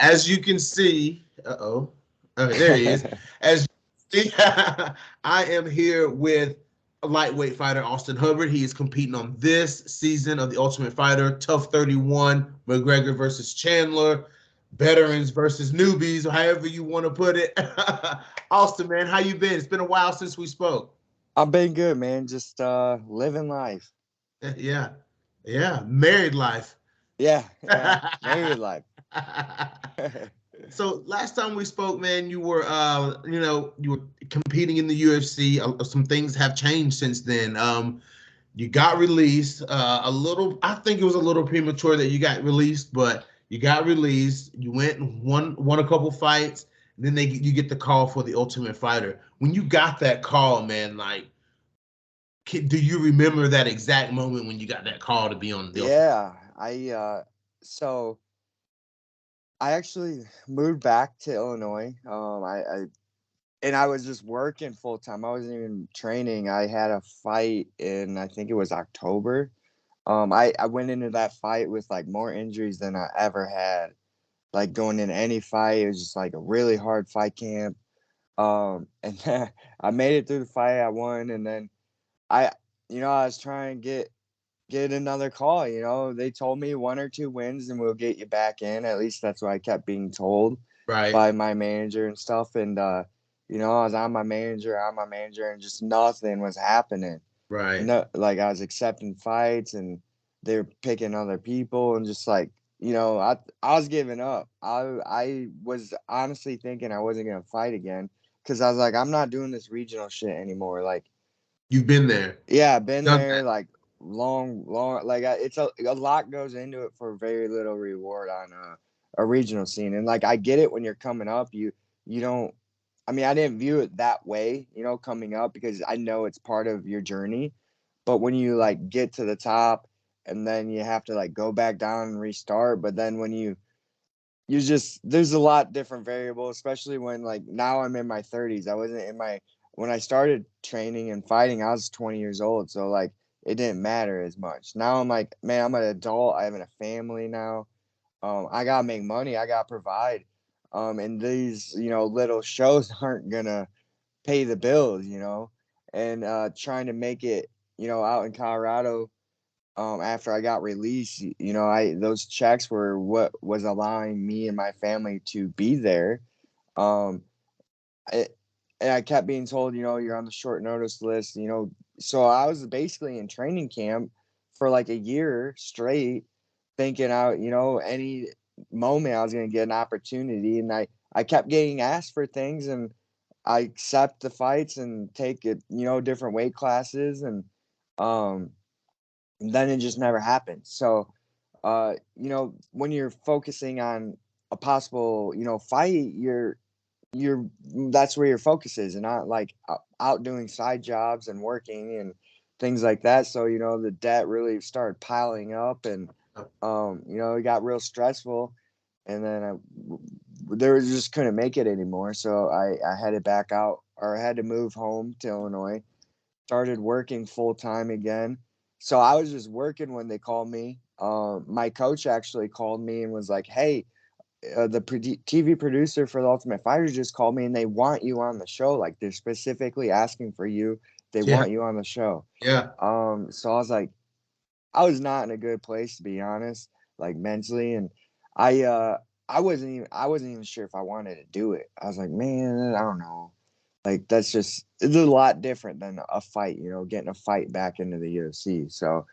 As you can see, okay, there he is. As you see, I am here with a lightweight fighter, Austin Hubbard. He is competing on this season of the Ultimate Fighter, Tough 31, McGregor versus Chandler, veterans versus newbies, or however you want to put it. Austin, man, how you been? It's been a while since we spoke. I've been good, man. Just living life. Yeah, yeah, married life. Yeah, yeah. Married life. So last time we spoke, man, you were competing in the UFC. Some things have changed since then. You got released a little. I think it was a little premature that you got released, but you got released. You went and won a couple fights. And then you get the call for the Ultimate Fighter. When you got that call, man, like, do you remember that exact moment when you got that call to be on the Ultimate? Yeah. So I actually moved back to Illinois. And I was just working full time. I wasn't even training. I had a fight in I think it was October. I went into that fight with like more injuries than I ever had. Like going into any fight, it was just like a really hard fight camp. And then I made it through the fight. I won, and then I, I was trying to get another call. They told me one or two wins and we'll get you back in. At least that's what I kept being told Right, by my manager and stuff. And I was on my manager, and just nothing was happening. right. No, like I was accepting fights, and they were picking other people, and just like I was giving up. I was honestly thinking I wasn't gonna fight again because I was like, I'm not doing this regional shit anymore. Like, You've been there, yeah, I've been done there that. like long. Like it's a lot goes into it for very little reward on a regional scene. And like I get it when you're coming up, you don't. I mean, I didn't view it that way, coming up because I know it's part of your journey. But when you like get to the top and then you have to like go back down and restart, but then when you just there's a lot different variables, especially when like now I'm in my 30s. I wasn't in my when I started training and fighting, I was 20 years old, so like it didn't matter as much. Now I'm like, man, I'm an adult. I have a family now. I gotta make money. I gotta provide. And these little shows aren't gonna pay the bills, and trying to make it out in Colorado after I got released, I those checks were what was allowing me and my family to be there. Um, I, and I kept being told, you're on the short notice list, So I was basically in training camp for like a year straight, thinking out, any moment I was going to get an opportunity, and I kept getting asked for things, and I accept the fights and take it, different weight classes, um and then it just never happened. So, when you're focusing on a possible, fight, you're that's where your focus is, and not like out doing side jobs and working and things like that. So, the debt really started piling up, and it got real stressful, and then there was just couldn't make it anymore. So I headed back out, or I had to move home to Illinois, started working full time again. So I was just working when they called me. My coach actually called me and was like, "Hey, the TV producer for the Ultimate Fighter just called me, and they want you on the show. Like they're specifically asking for you. They Yeah, want you on the show." yeah. So I was like, I was not in a good place, to be honest, like mentally, and I uh I wasn't even sure if I wanted to do it. I was like, man, I don't know. Like that's just it's a lot different than a fight, getting a fight back into the UFC. So,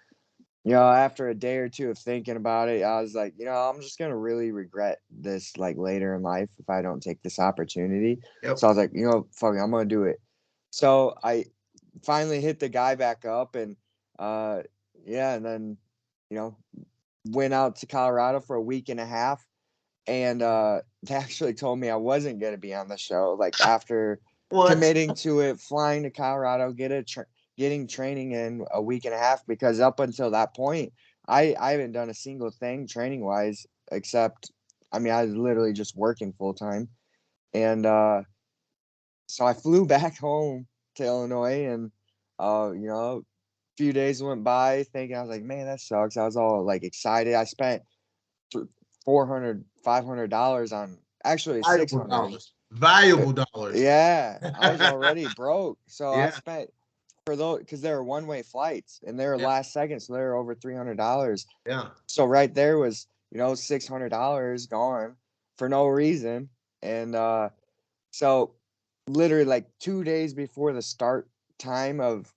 after a day or two of thinking about it, I was like, I'm just gonna really regret this like later in life if I don't take this opportunity. So Yep. I was like, fuck it, I'm gonna do it. So I finally hit the guy back up, and uh yeah, and then you know went out to Colorado for a week and a half, and they actually told me I wasn't going to be on the show. Like after What? committing to it, flying to Colorado, getting training in a week and a half, because up until that point, I haven't done a single thing training wise except, I mean, I was literally just working full time, and so I flew back home to Illinois, and a few days went by thinking, I was like, man, that sucks. I was all like excited. I spent $400, $500 on actually Valuable 600. dollars. Valuable dollars. Yeah, I was already broke. So I Yeah. spent for those because they were one-way flights and they were Yeah. last second, so they were over $300. Yeah. So right there was, $600 gone for no reason. And so literally like 2 days before the start time of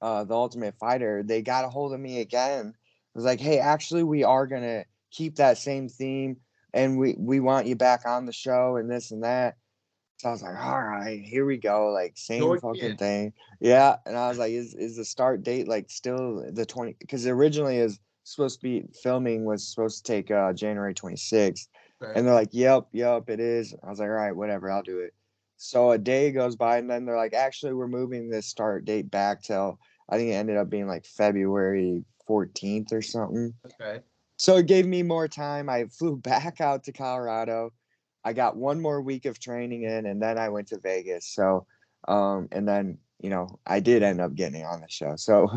the Ultimate Fighter, they got a hold of me again. It was like, hey, actually, we are gonna keep that same theme, and we want you back on the show and this and that. So I was like, all right, here we go, like Go same fucking again. thing. Yeah. And I was like, is the start date like still the 20? Because originally is supposed to be filming was supposed to take January 26th. Okay. And they're like, yep, it is. I was like, all right, whatever, I'll do it. So a day goes by, and then they're like, actually, we're moving this start date back till I think it ended up being like February 14th or something. Okay. So it gave me more time. I flew back out to Colorado. I got one more week of training in, and then I went to Vegas. So, and then, I did end up getting on the show. So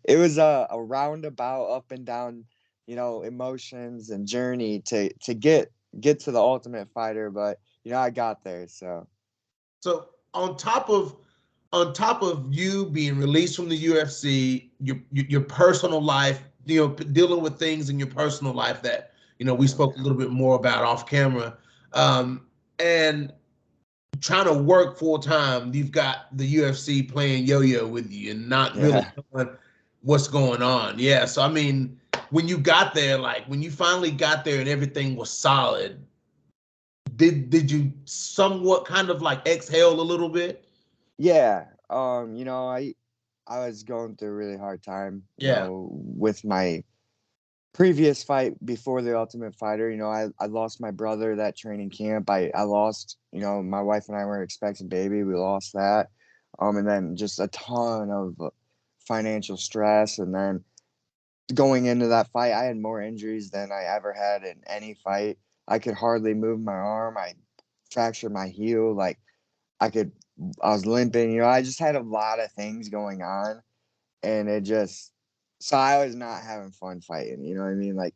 it was a roundabout up and down, emotions and journey to get to the Ultimate Fighter. But, I got there. So, So on top of you being released from the UFC, your personal life, dealing with things in your personal life that we spoke a little bit more about off camera, and trying to work full time. You've got the UFC playing yo-yo with you and not really yeah. knowing what's going on. Yeah. So I mean, when you got there, like when you finally got there and everything was solid, did you somewhat kind of like exhale a little bit? Yeah. I was going through a really hard time, Yeah. with my previous fight before the Ultimate Fighter. I lost my brother that training camp. I lost, my wife and I were expecting baby. We lost that. And then just a ton of financial stress. And then going into that fight, I had more injuries than I ever had in any fight. I could hardly move my arm. I fractured my heel. Like I was limping. I just had a lot of things going on, and it just so I was not having fun fighting. You know what I mean? Like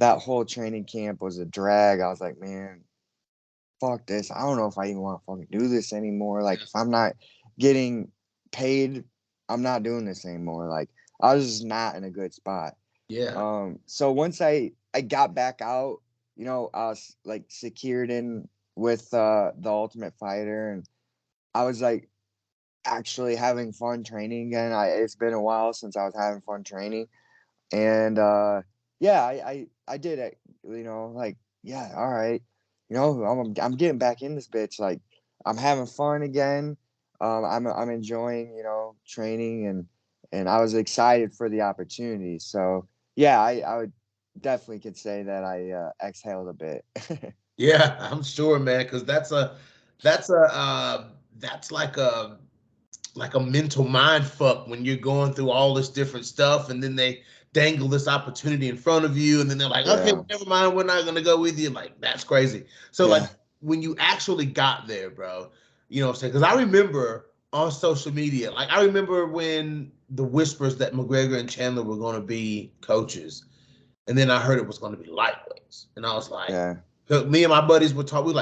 that whole training camp was a drag. I was like, man, fuck this. I don't know if I even want to fucking do this anymore. Like if I'm not getting paid, I'm not doing this anymore. Like I was just not in a good spot. Yeah. So once I got back out, I was like secured in with the Ultimate Fighter, and I was like actually having fun training again. It's been a while since I was having fun training, and yeah, I did it. Like yeah, all right. I'm getting back in this bitch. Like I'm having fun again. I'm enjoying training, and I was excited for the opportunity. So yeah, I would definitely could say that I exhaled a bit. Yeah, I'm sure, man, because that's like a mental mind fuck when you're going through all this different stuff and then they dangle this opportunity in front of you and then they're like, okay, Yeah, well, never mind, we're not gonna go with you. Like, that's crazy. So like yeah, when you actually got there, bro, what I'm saying? Because I remember on social media, like I remember when the whispers that McGregor and Chandler were gonna be coaches, and then I heard it was gonna be lightweights. And I was like, yeah, 'cause me and my buddies were talking, we were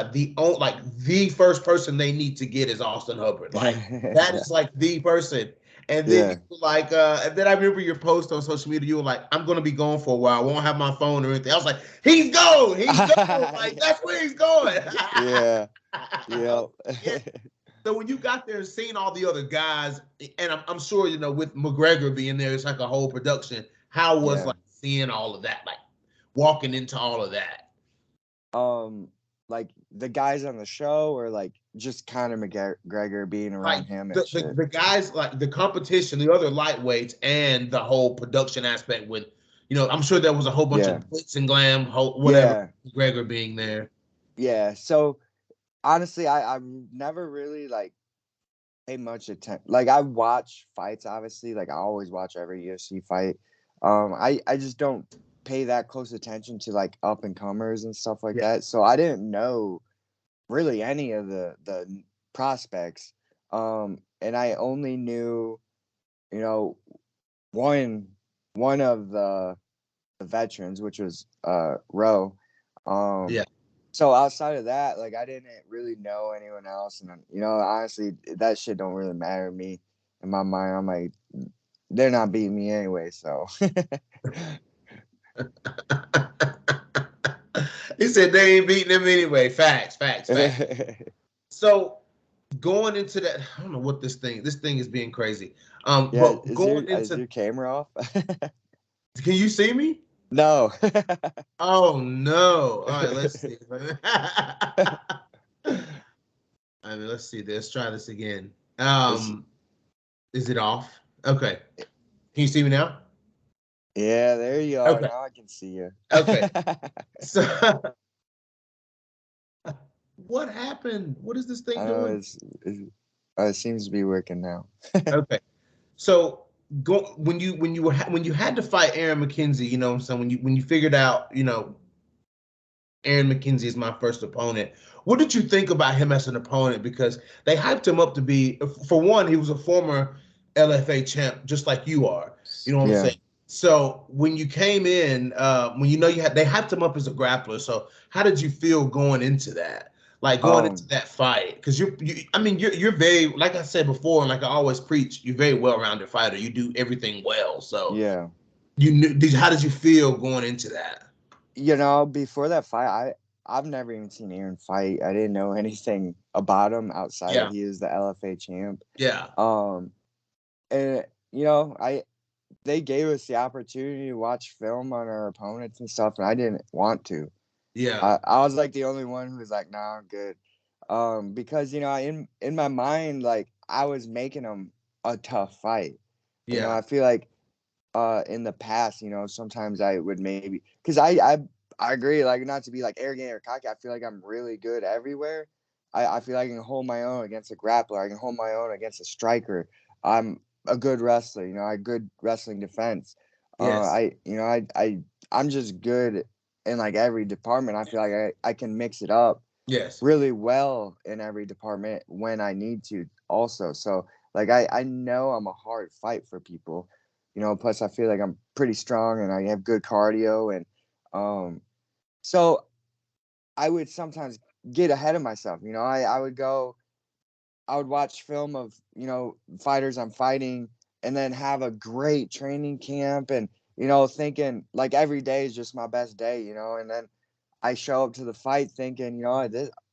like the first person they need to get is Austin Hubbard. Like that yeah, is like the person. And then you yeah. were like, and then I remember your post on social media. You were like, "I'm gonna be gone for a while. I won't have my phone or anything." I was like, "He's gone. He's gone. Like that's where he's going." Yeah, I yeah, was like, yeah. So when you got there and seeing all the other guys, and I'm sure with McGregor being there, it's like a whole production. How was yeah. like seeing all of that, like walking into all of that? Um, like the guys on the show, or like just Conor McGregor being Like around him the, and the shit. the guys, like the competition, the other lightweights, and the whole production aspect with, I'm sure there was a whole bunch of Yeah, glitz and glam, whatever, yeah, McGregor being there. yeah. So honestly, I never really like pay much attention. Like I watch fights, obviously. Like I always watch every UFC fight. I just don't pay that close attention to like up and comers and stuff like Yeah. that. So I didn't know really any of the prospects. And I only knew, you know, one one of the veterans, which was Rowe. Um, Yeah. so outside of that, like I didn't really know anyone else, and honestly, that shit don't really matter to me. In my mind, I'm like, they're not beating me anyway, so. He said they ain't beating him anyway. Facts, facts, facts. So going into that, I don't know what this thing is being crazy. Yeah, But going is into, your camera off? can you see me? No. Oh no. All right, let's see. I mean, let's see. Let's try this again. It's, Is it off? Okay. Can you see me now? yeah, there you are. Okay. Now I can see you. Okay. So what happened? What is this I thing know doing? it seems to be working now. Okay. So go when you had to fight Aaron McKenzie, you know what I'm saying? When you figured out, Aaron McKenzie is my first opponent. What did you think about him as an opponent? Because they hyped him up to be, for one, he was a former LFA champ, just like you are. You know what I'm Yeah. saying? So when you came in, when they hyped him up as a grappler. So how did you feel going into that? Like going into Um, that fight? Because I mean, you're very, like I said before, and like I always preach, you're very well-rounded fighter. You do everything well. So yeah. how did you feel going into that? Before that fight, I've never even seen Aaron fight. I didn't know anything about him outside of Yeah, he is the LFA champ. yeah, Um, and I they gave us the opportunity to watch film on our opponents and stuff, and I didn't want to. yeah, I was like the only one who was like, "Nah, I'm good," because in my mind, like I was making him a tough fight. yeah. I feel like in the past, sometimes I would maybe because I agree, like not to be like arrogant or cocky. I feel like I'm really good everywhere. I feel like I can hold my own against a grappler. I can hold my own against a striker. I'm a good wrestler. I good wrestling defense. Yes. I'm just good in like every department. I feel like I can mix it up Yes. really well in every department when I need to also. So like I know I'm a hard fight for people. Plus I feel like I'm pretty strong and I have good cardio and um so I would sometimes get ahead of myself. I would watch film of, fighters I'm fighting and then have a great training camp and thinking like every day is just my best day, and then I show up to the fight thinking,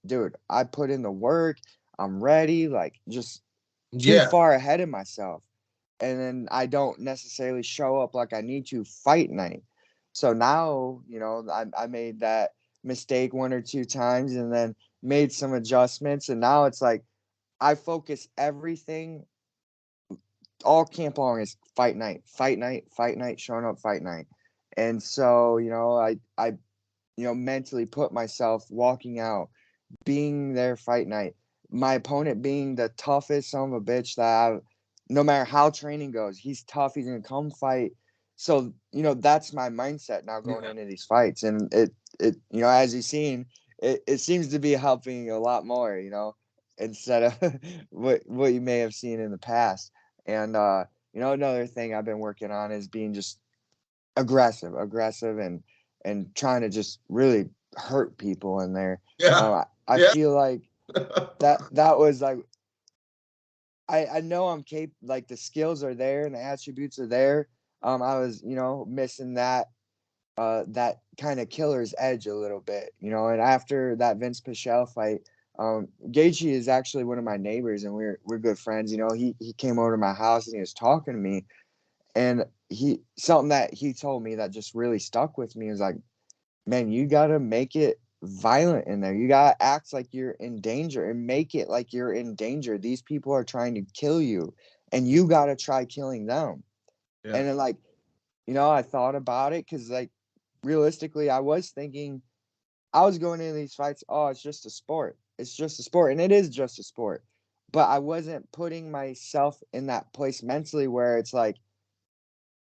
dude, I put in the work. I'm ready, like just too Yeah. far ahead of myself. And then I don't necessarily show up like I need to fight night. So now, I made that mistake one or two times and then made some adjustments. And now it's like I focus everything all camp long is fight night, fight night, fight night, showing up fight night. And so, I mentally put myself walking out, being there fight night, my opponent being the toughest son of a bitch no matter how training goes, he's tough. He's gonna come fight. So that's my mindset now going Yeah. into these fights, and as you've seen, it seems to be helping a lot more. Instead of what you may have seen in the past. And another thing I've been working on is being just aggressive, and trying to just really hurt people in there. Yeah. I Yeah. feel like that was like I know I'm capable. Like the skills are there and the attributes are there. I was missing that kind of killer's edge a little bit, And after that Vince Pichel fight, Gaethje is actually one of my neighbors, and we're good friends. He came over to my house and he was talking to me, and something that he told me that just really stuck with me is like, man, you gotta make it violent in there. You gotta act like you're in danger and make it like you're in danger. These people are trying to kill you, and you gotta try killing them. Yeah. And then, like, I thought about it because, like, realistically, I was thinking I was going into these fights. Oh, it's just a sport. It's just a sport, and it is just a sport. But I wasn't putting myself in that place mentally where it's like,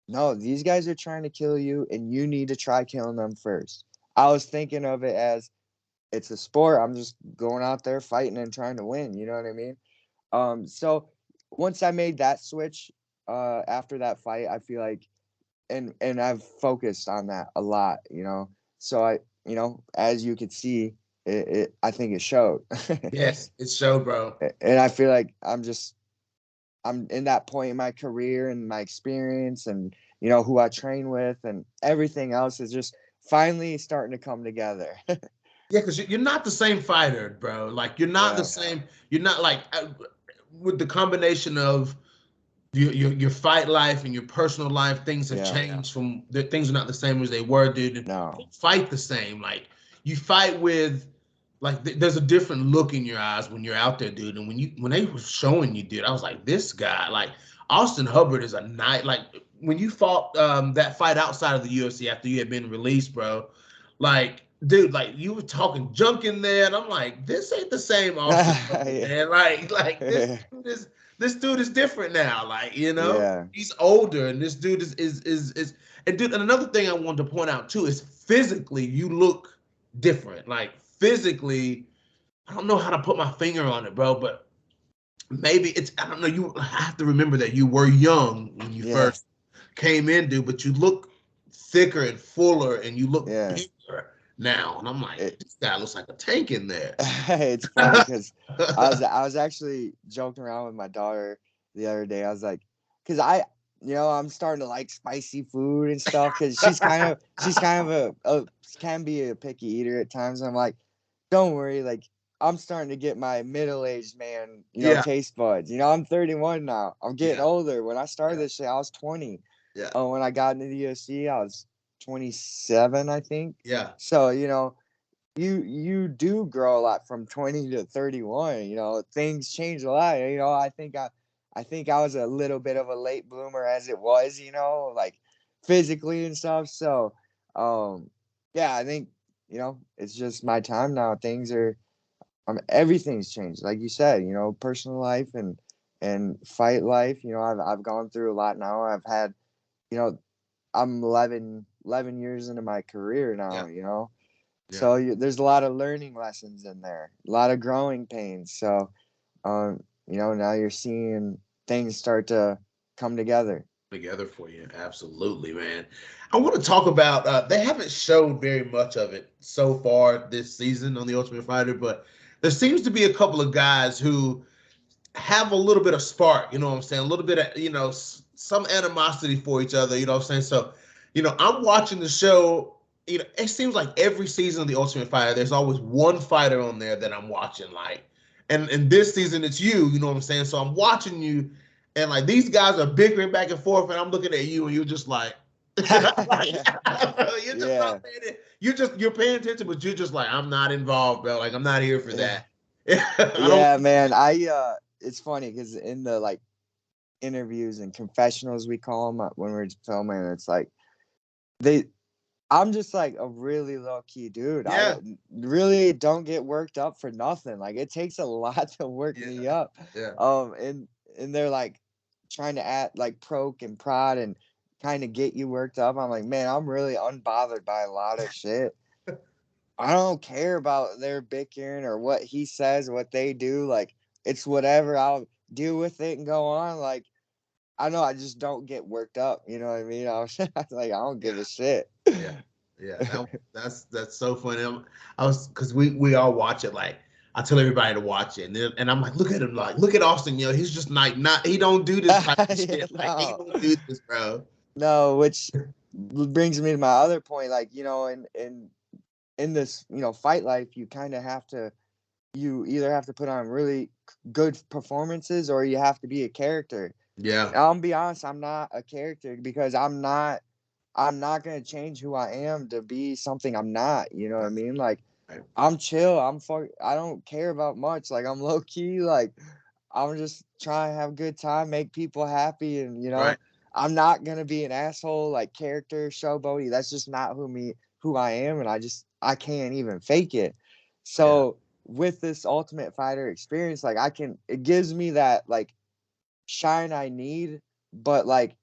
no, these guys are trying to kill you, and you need to try killing them first. I was thinking of it as it's a sport. I'm just going out there fighting and trying to win. You know what I mean? So once I made that switch, after that fight, I feel like, and I've focused on that a lot. So as you could see, I think it showed. Yes, it showed, bro. And I feel like I'm in that point in my career and my experience and who I train with and everything else is just finally starting to come together. Yeah, because you're not the same fighter, bro. Like you're not the Yeah. same. You're not like with the combination of your fight life and your personal life. Things have changed from things are not the same as they were, dude. And you No. don't fight the same. Like you fight with like there's a different look in your eyes when you're out there, dude. And when they were showing you, dude, I was like, this guy, like Austin Hubbard is a night. Like when you fought that fight outside of the UFC after you had been released, bro. Like, dude, like you were talking junk in there, and I'm like, this ain't the same Austin Hubbard, Yeah. man. Like this dude is different now. Like, Yeah. he's older, and this dude is and dude, and another thing I wanted to point out too is physically you look different. Like physically, I don't know how to put my finger on it, bro, but maybe it's I don't know. You have to remember that you were young when you Yeah. first came in, dude, but you look thicker and fuller, and you look Yeah. bigger now. And I'm like, It, this guy looks like a tank in there. it's funny because I was actually joking around with my daughter the other day. I was like, because I'm starting to like spicy food and stuff because she's kind of can be a picky eater at times. I'm like, don't worry, like I'm starting to get my middle-aged man, Yeah, taste buds. I'm 31 now. I'm getting yeah, older. When I started yeah, this shit, I was 20. yeah, When I got into the UFC, I was 27, I think. yeah. So, you do grow a lot from 20 to 31. Things change a lot. I think I was a little bit of a late bloomer as it was, like physically and stuff. So yeah, I think it's just my time now. Things are everything's changed, like you said, personal life and fight life. I've gone through a lot now. I've had, you know I'm 11 years into my career now. Yeah, yeah. So there's a lot of learning lessons in there, a lot of growing pains. So, now you're seeing things start to come together. Together for you. Absolutely, man. I want to talk about they haven't showed very much of it so far this season on the Ultimate Fighter, but there seems to be a couple of guys who have a little bit of spark, you know what I'm saying? A little bit of, some animosity for each other, you know what I'm saying? So, I'm watching the show, it seems like every season of the Ultimate Fighter, there's always one fighter on there that I'm watching, like, and this season it's you know what I'm saying? So I'm watching you, and like these guys are bickering back and forth, and I'm looking at you, and you're just like, Yeah. you're just Yeah. not paying it. You're paying attention, but you're just like, I'm not involved, bro. Like I'm not here for Yeah. that. I don't. Yeah, man. It's funny because in the like interviews and confessionals we call them when we're filming, it's like they I'm just like a really low key dude. I Yeah, really don't get worked up for nothing. Like it takes a lot to work yeah, me up. yeah. And they're like trying to act like proke and prod and kind of get you worked up. I'm like, man, I'm really unbothered by a lot of shit. I don't care about their bickering or what he says, what they do. Like it's whatever. I'll deal with it and go on. Like I know I just don't get worked up. You know what I mean? I was like, I don't give Yeah, a shit. yeah, yeah. That's so funny. I was because we all watch it. Like I tell everybody to watch it, and I'm like, look at him, like look at Austin. He's just like not. He don't do this type of Yeah, shit. Like he no, don't do this, bro. no, which brings me to my other point. Like, in this, fight life, you kind of have to, you either have to put on really good performances or you have to be a character. Yeah, I'll be honest, I'm not a character because I'm not gonna change who I am to be something I'm not. You know what I mean? Like, right, I'm chill. I don't care about much. Like, I'm low key. Like, I'm just trying to have a good time, make people happy, and right. I'm not gonna be an asshole like character showboaty. That's just not who I am, and I can't even fake it. Yeah, So with this Ultimate Fighter experience, like it gives me that like shine I need, but like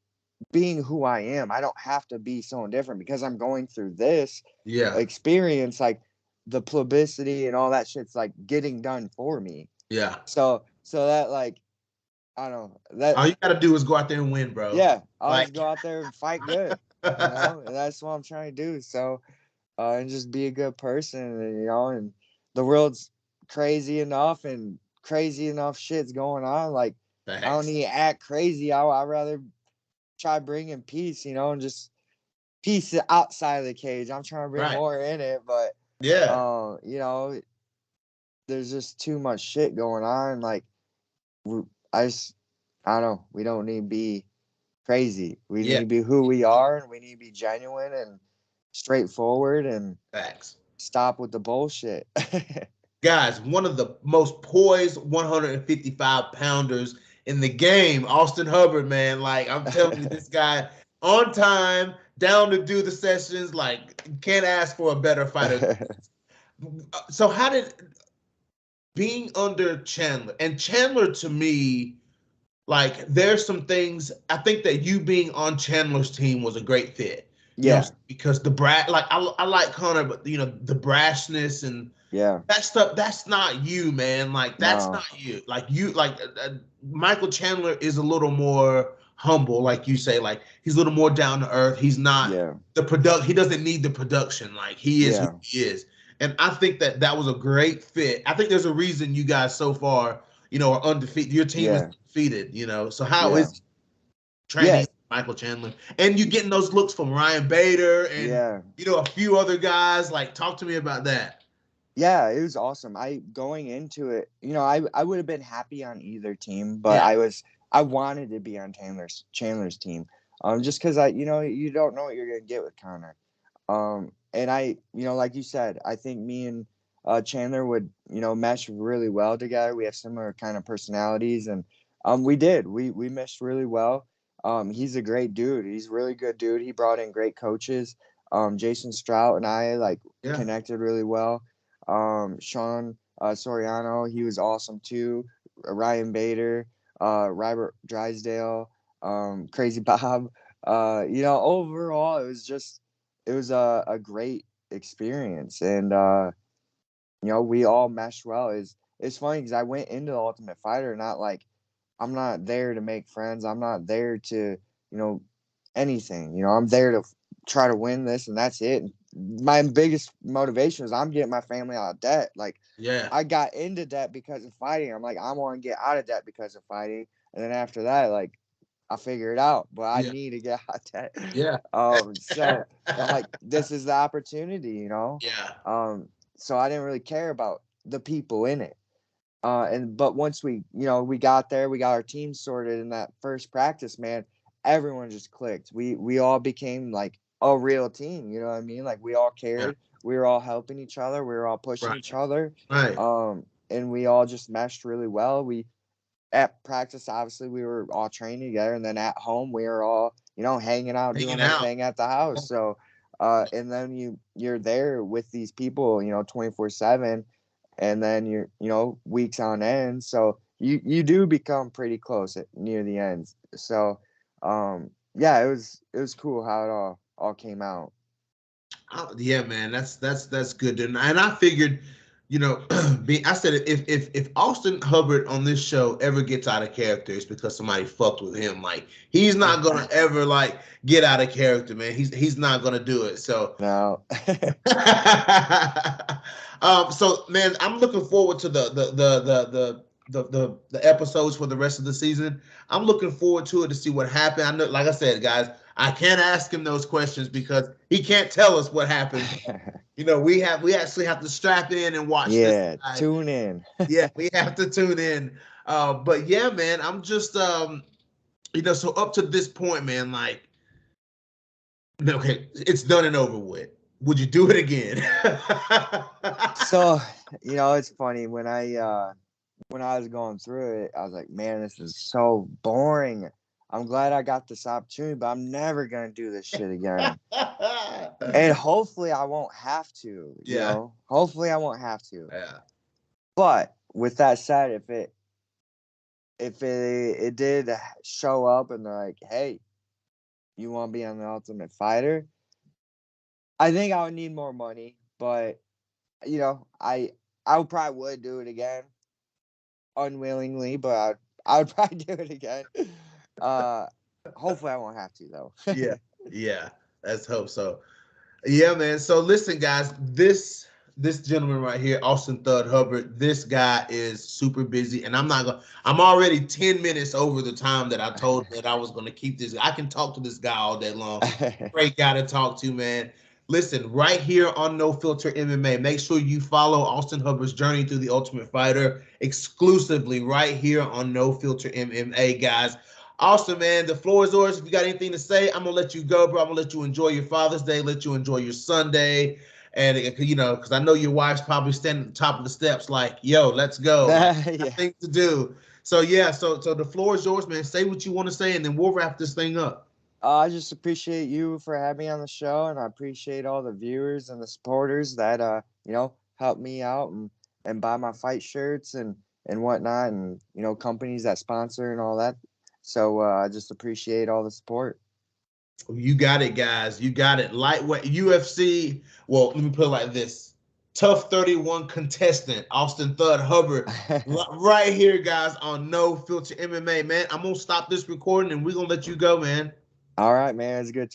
being who I am, I don't have to be someone different because I'm going through this yeah, experience. Like the publicity and all that shit's like getting done for me. yeah. So that like I don't know that All you gotta do is go out there and win, bro. yeah, I'll Like, just go out there and fight good, and that's what I'm trying to do. So and just be a good person, and and the world's crazy enough, and crazy enough shit's going on. Like, I don't Facts. need to act crazy. I'd rather try bringing peace, and just peace outside of the cage. I'm trying to bring Right. more in it, but Yeah. you know, there's just too much shit going on. Like, I just, I don't know. We don't need to be crazy. We need Yeah. to be who we are, and we need to be genuine and straightforward, and Facts. stop with the bullshit. Guys, one of the most poised 155-pounders in the game, Austin Hubbard, man. Like, I'm telling you, this guy on time, down to do the sessions. Like, can't ask for a better fighter. So, how did being under Chandler, and Chandler to me, like, there's some things I think that you being on Chandler's team was a great fit. Yeah, Because like I like Connor, but the brashness and yeah, that stuff, that's not you, man. Like, that's no, not you. Michael Chandler is a little more humble, like you say. Like, he's a little more down to earth. He's not yeah, he doesn't need the production. Like, he is who yeah, he is. And I think that that was a great fit. I think there's a reason you guys so far, are undefeated. Your team is yeah, defeated, so how yeah, is training yeah, Michael Chandler? And you getting those looks from Ryan Bader and yeah. a few other guys. Like, talk to me about that. Yeah, it was awesome. I going into it, I would have been happy on either team, but Yeah. I wanted to be on Chandler's team. Just because you don't know what you're gonna get with Connor. And like you said, I think me and Chandler would, mesh really well together. We have similar kind of personalities, and we did. We meshed really well. He's a great dude. He's a really good dude. He brought in great coaches. Jason Strout and I like Yeah. connected really well. Sean Soriano, he was awesome too. Ryan Bader, Robert Drysdale, Crazy Bob. Overall, it was a great experience, and we all meshed well. It's funny because I went into the Ultimate Fighter not like, I'm not there to make friends. I'm not there to anything. I'm there to try to win this, and that's it. My biggest motivation is I'm getting my family out of debt. Like, Yeah. I got into debt because of fighting. I'm like, I want to get out of debt because of fighting, and then after that, like, I figure it out, but I Yeah. need to get out of debt. Yeah. So I'm like, this is the opportunity. Yeah. So I didn't really care about the people in it. But once we got there, we got our team sorted in that first practice, man, everyone just clicked. We all became like a real team, you know what I mean? Like, we all Yeah. cared. We were all helping each other. We were all pushing Right. each other. Right. And we all just meshed really well. We At practice, obviously, we were all training together, and then at home, we were all, hanging out, Hanging doing our out. thing at the house. So, and then you're there with these people, 24/7, and then you're, weeks on end. So you do become pretty close near the end. So, yeah, it was cool how it all came out. Yeah, man, that's good. And I figured, I said if Austin Hubbard on this show ever gets out of character, it's because somebody fucked with him. Like, he's not gonna ever like get out of character, man. He's not gonna do it. So, No. so man, I'm looking forward to the episodes for the rest of the season. I'm looking forward to it to see what happened. I know, like I said, guys, I can't ask him those questions because he can't tell us what happened. We actually have to strap in and watch this Yeah, guy. tune in. Yeah, we have to tune in. But yeah, man, I'm just so up to this point, man, like, okay, it's done and over with. Would you do it again? So, it's funny when I was going through it, I was like, man, this is so boring. I'm glad I got this opportunity, but I'm never gonna do this shit again. And hopefully I won't have to, Yeah, Hopefully I won't have to. yeah, But with that said, if it did show up and they're like, hey, you want to be on the Ultimate Fighter, I think I would need more money, but I probably would do it again unwillingly, but I would probably do it again. Uh, Hopefully I won't have to though. yeah, yeah. Let's hope so. Yeah, man. So listen, guys, this gentleman right here, Austin Thud Hubbard, this guy is super busy, and I'm already 10 minutes over the time that I told that I was gonna keep this. I can talk to this guy all day long. Great guy to talk to, man. Listen, right here on No Filter MMA, make sure you follow Austin Hubbard's journey through the Ultimate Fighter exclusively right here on No Filter MMA, guys. Austin, man, the floor is yours. If you got anything to say, I'm gonna let you go, bro. I'm gonna let you enjoy your Father's Day, let you enjoy your Sunday, and because I know your wife's probably standing at the top of the steps, like, "Yo, let's go!" Like, got Yeah. things to do. So yeah, so the floor is yours, man. Say what you want to say, and then we'll wrap this thing up. I just appreciate you for having me on the show, and I appreciate all the viewers and the supporters that help me out and buy my fight shirts and whatnot, and companies that sponsor and all that. So I just appreciate all the support. You got it, guys. You got it. Lightweight UFC. Well, let me put it like this: Tough 31 contestant Austin Thud Hubbard, right here, guys, on No Filter MMA. Man, I'm gonna stop this recording and we're gonna let you go, man. All right, man. It's good.